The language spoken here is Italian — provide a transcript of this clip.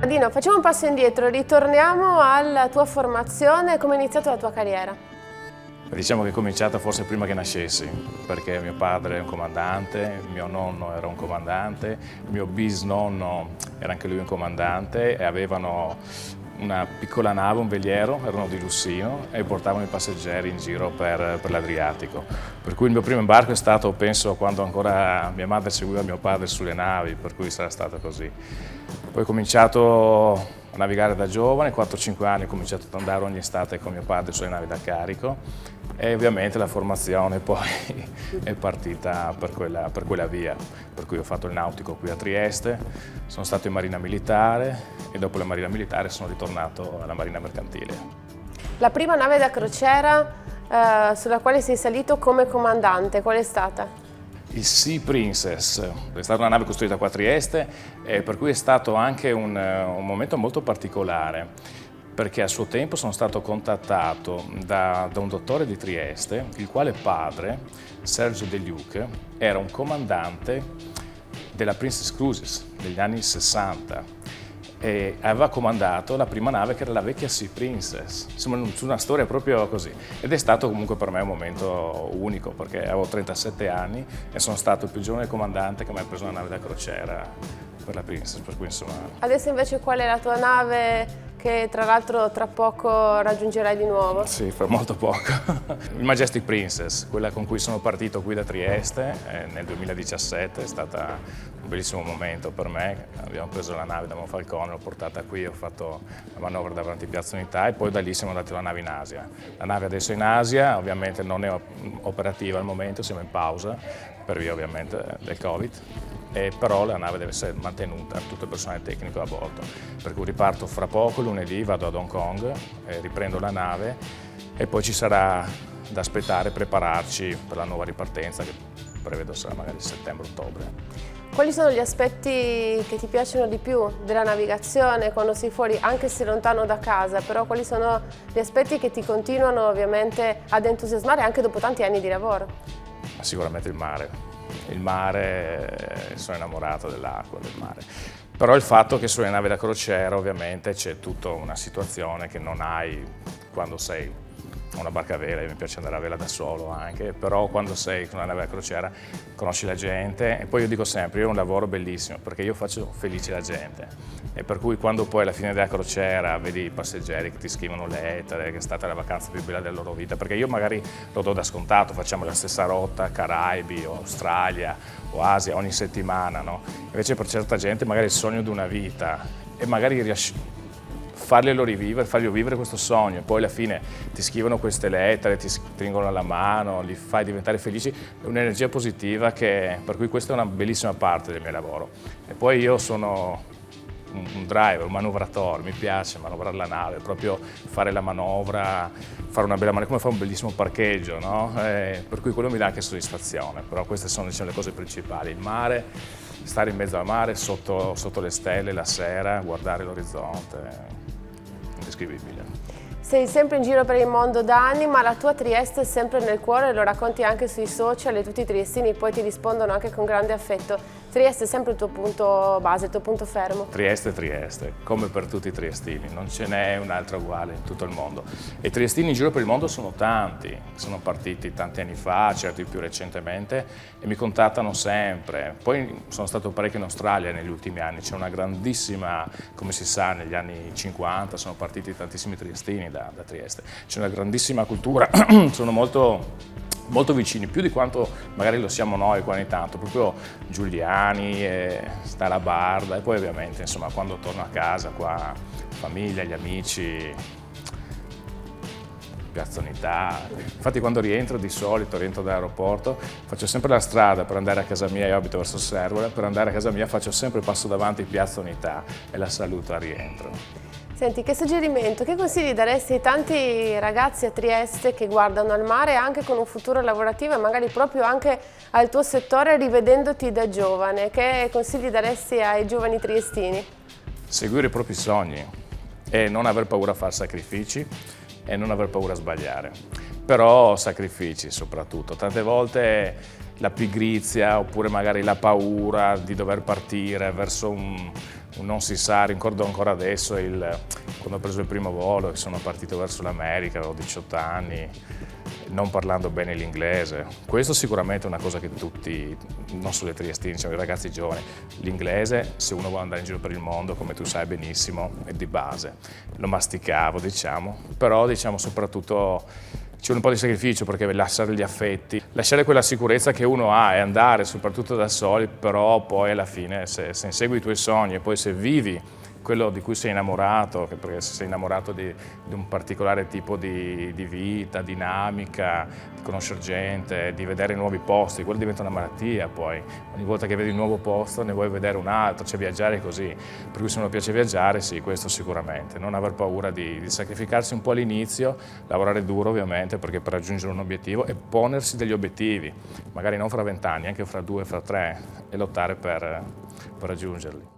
Dino, facciamo un passo indietro, ritorniamo alla tua formazione, come è iniziata la tua carriera? Diciamo che è cominciata forse prima che nascessi, perché mio padre è un comandante, mio nonno era un comandante, mio bisnonno era anche lui un comandante e avevano una piccola nave, un veliero, erano di Lussino e portavano i passeggeri in giro per l'Adriatico. Per cui il mio primo imbarco è stato, penso, quando ancora mia madre seguiva mio padre sulle navi, per cui sarà stato così. Poi ho cominciato a navigare da giovane, 4-5 anni ho cominciato ad andare ogni estate con mio padre sulle navi da carico e ovviamente la formazione poi è partita per quella via, per cui ho fatto il nautico qui a Trieste, sono stato in Marina Militare e dopo la Marina Militare sono ritornato alla Marina Mercantile. La prima nave da crociera sulla quale sei salito come comandante, qual è stata? Il Sea Princess è stata una nave costruita qua a Trieste, per cui è stato anche un momento molto particolare, perché a suo tempo sono stato contattato da un dottore di Trieste, il quale padre, Sergio De Luc, era un comandante della Princess Cruises negli anni 60 e aveva comandato la prima nave che era la vecchia Sea Princess, insomma una storia proprio così, ed è stato comunque per me un momento unico perché avevo 37 anni e sono stato il più giovane comandante che mai ha preso una nave da crociera per la Princess, per cui insomma... Adesso invece qual è la tua nave che tra l'altro tra poco raggiungerai di nuovo? Sì, fra molto poco. Il Majestic Princess, quella con cui sono partito qui da Trieste nel 2017, è stata un bellissimo momento per me. Abbiamo preso la nave da Monfalcone, l'ho portata qui, ho fatto la manovra davanti a Piazza Unità e poi da lì siamo andati alla nave in Asia. La nave adesso è in Asia, ovviamente non è operativa al momento, siamo in pausa per via ovviamente del Covid. Però la nave deve essere mantenuta, tutto il personale tecnico a bordo. Per cui riparto fra poco, lunedì vado ad Hong Kong, riprendo la nave e poi ci sarà da aspettare, prepararci per la nuova ripartenza che prevedo sarà magari settembre-ottobre. Quali sono gli aspetti che ti piacciono di più della navigazione quando sei fuori, anche se lontano da casa, però quali sono gli aspetti che ti continuano ovviamente ad entusiasmare anche dopo tanti anni di lavoro? Sicuramente il mare. Il mare, sono innamorato dell'acqua, del mare. Però il fatto che sulle navi da crociera ovviamente c'è tutta una situazione che non hai quando sei una barca a vela, mi piace andare a vela da solo anche, però quando sei con una nave da crociera conosci la gente e poi io dico sempre, io ho un lavoro bellissimo perché io faccio felice la gente e per cui quando poi alla fine della crociera vedi i passeggeri che ti scrivono lettere, che è stata la vacanza più bella della loro vita, perché io magari lo do da scontato, facciamo la stessa rotta, Caraibi o Australia o Asia ogni settimana, no? Invece per certa gente magari è il sogno di una vita e magari farglielo rivivere, fargli vivere questo sogno e poi alla fine ti scrivono queste lettere, ti stringono la mano, li fai diventare felici, è un'energia positiva per cui questa è una bellissima parte del mio lavoro. E poi io sono un driver, un manovratore, mi piace manovrare la nave, proprio fare la manovra, fare una bella manovra, come fare un bellissimo parcheggio, no? Per cui quello mi dà anche soddisfazione, però queste sono diciamo, le cose principali, il mare, stare in mezzo al mare, sotto le stelle la sera, guardare l'orizzonte. Indescrivibile. Sei sempre in giro per il mondo da anni, ma la tua Trieste è sempre nel cuore, lo racconti anche sui social e tutti i triestini poi ti rispondono anche con grande affetto. Trieste è sempre il tuo punto base, il tuo punto fermo. Trieste è Trieste, come per tutti i triestini, non ce n'è un'altra uguale in tutto il mondo. E i triestini in giro per il mondo sono tanti, sono partiti tanti anni fa, certi più recentemente, e mi contattano sempre. Poi sono stato parecchio in Australia negli ultimi anni, c'è una grandissima, come si sa, negli anni 50 sono partiti tantissimi triestini da Trieste. C'è una grandissima cultura, sono molto vicini, più di quanto magari lo siamo noi qua ogni tanto, proprio Giuliani, Stalabarda e poi ovviamente insomma quando torno a casa qua, famiglia, gli amici, Piazza Unità. Infatti quando rientro di solito, rientro dall'aeroporto, faccio sempre la strada per andare a casa mia, io abito verso Servola, per andare a casa mia faccio sempre passo davanti Piazza Unità e la saluto al rientro. Senti, che suggerimento, che consigli daresti ai tanti ragazzi a Trieste che guardano al mare anche con un futuro lavorativo e magari proprio anche al tuo settore rivedendoti da giovane? Che consigli daresti ai giovani triestini? Seguire i propri sogni e non aver paura a fare sacrifici e non aver paura a sbagliare. Però sacrifici soprattutto, tante volte la pigrizia oppure magari la paura di dover partire verso non si sa, ricordo ancora adesso quando ho preso il primo volo e sono partito verso l'America, avevo 18 anni, non parlando bene l'inglese. Questo sicuramente è una cosa che tutti, non solo i triestini, diciamo, i ragazzi giovani, l'inglese, se uno vuole andare in giro per il mondo, come tu sai benissimo, è di base. Lo masticavo, diciamo, però diciamo soprattutto ci vuole un po' di sacrificio, perché lasciare gli affetti, lasciare quella sicurezza che uno ha e andare soprattutto da soli, però poi alla fine se insegui i tuoi sogni e poi se vivi quello di cui sei innamorato, perché se sei innamorato di un particolare tipo di vita, dinamica, di conoscere gente, di vedere nuovi posti, quello diventa una malattia poi. Ogni volta che vedi un nuovo posto ne vuoi vedere un altro, cioè viaggiare così. Per cui se uno piace viaggiare, sì, questo sicuramente. Non aver paura di sacrificarsi un po' all'inizio, lavorare duro ovviamente, perché per raggiungere un obiettivo e ponersi degli obiettivi, magari non fra 20 anni, anche fra 2, fra 3, e lottare per raggiungerli.